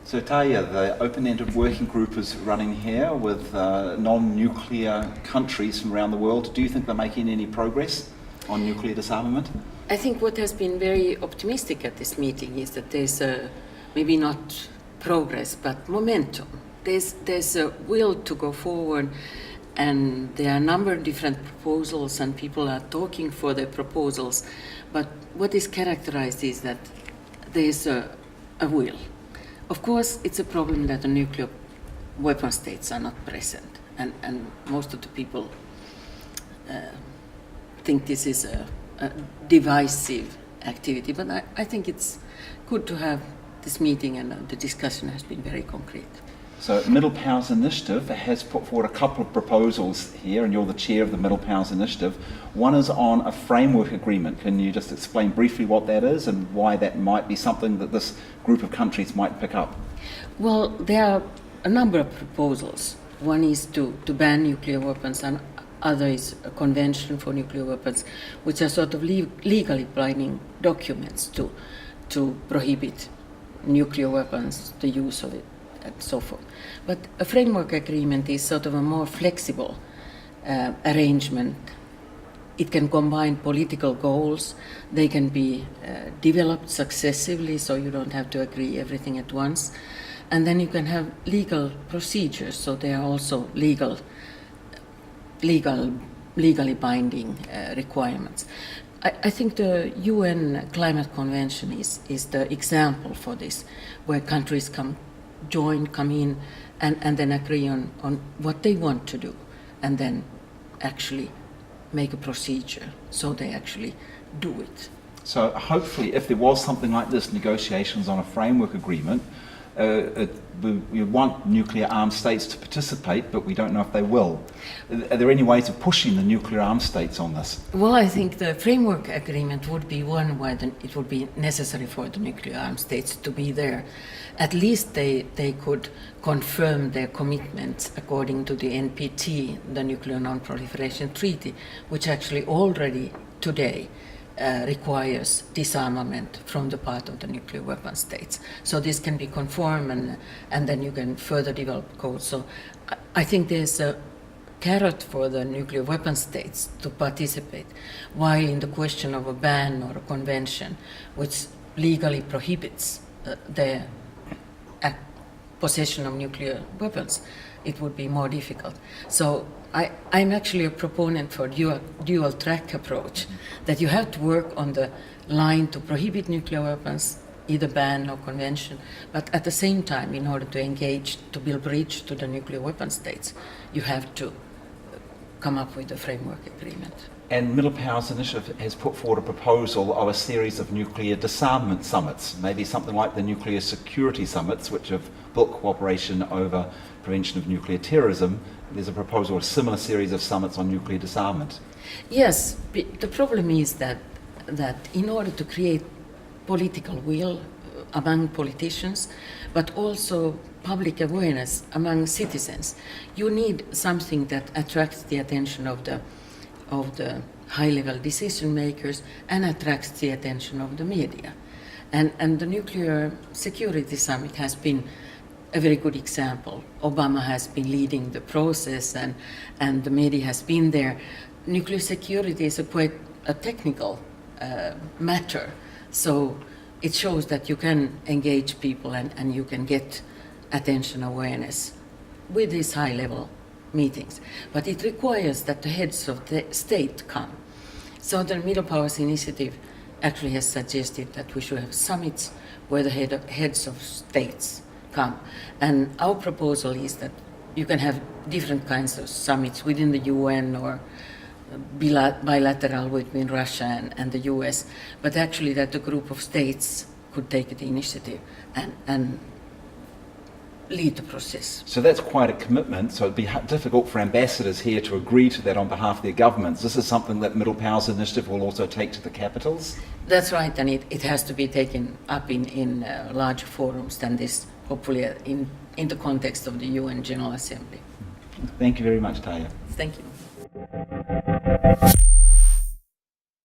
So Tarja, the open-ended working group is running here with non-nuclear countries from around the world. Do you think they're making any progress on nuclear disarmament? I think what has been very optimistic at this meeting is that there's maybe not progress, but momentum. There's a will to go forward, and there are a number of different proposals, and people are talking for their proposals. But what is characterized is that there's a will. Of course, it's a problem that the nuclear weapon states are not present, and most of the people think this is a divisive activity. But I think it's good to have this meeting, and the discussion has been very concrete. So Middle Powers Initiative has put forward a couple of proposals here, and you're the chair of the Middle Powers Initiative. One is on a framework agreement. Can you just explain briefly what that is and why that might be something that this group of countries might pick up? Well, there are a number of proposals. One is to ban nuclear weapons, and other is a convention for nuclear weapons, which are sort of legally binding documents to prohibit nuclear weapons, the use of it, and so forth. But a framework agreement is sort of a more flexible arrangement. It can combine political goals. They can be developed successively, so you don't have to agree everything at once. And then you can have legal procedures, so there are also legally binding requirements. I think the UN Climate Convention is the example for this, where countries come in and then agree on what they want to do, and then actually make a procedure so they actually do it. So hopefully, if there was something like this, negotiations on a framework agreement, we want nuclear armed states to participate, but we don't know if they will. Are there any ways of pushing the nuclear armed states on this? Well, I think the framework agreement would be one where it would be necessary for the nuclear armed states to be there. At least they could confirm their commitments according to the NPT, the Nuclear Non-Proliferation Treaty, which actually already today requires disarmament from the part of the nuclear weapon states. So this can be conformed, and then you can further develop codes. So I think there's a carrot for the nuclear weapon states to participate, while in the question of a ban or a convention which legally prohibits their possession of nuclear weapons, it would be more difficult. So I'm actually a proponent for dual track approach, that you have to work on the line to prohibit nuclear weapons, either ban or convention, but at the same time, in order to engage, to build bridge to the nuclear weapon states, you have to come up with a framework agreement. And Middle Powers Initiative has put forward a proposal of a series of nuclear disarmament summits, maybe something like the nuclear security summits, which have built cooperation over prevention of nuclear terrorism. There's a proposal of a similar series of summits on nuclear disarmament. Yes, the problem is that in order to create political will among politicians, but also public awareness among citizens, you need something that attracts the attention of the high-level decision makers and attracts the attention of the media. And the Nuclear Security Summit has been a very good example. Obama has been leading the process, and the media has been there. Nuclear security is quite a technical matter, so it shows that you can engage people and you can get attention awareness with these high-level meetings. But it requires that the heads of the state come. So the Middle Powers Initiative actually has suggested that we should have summits where the heads of states come. And our proposal is that you can have different kinds of summits within the UN or bilateral between Russia and the US, but actually that the group of states could take the initiative and lead the process. So that's quite a commitment, so it'd be difficult for ambassadors here to agree to that on behalf of their governments. This is something that Middle Powers Initiative will also take to the capitals? That's right, and it has to be taken up in larger forums than this, hopefully in the context of the UN General Assembly. Thank you very much, Tarja. Thank you.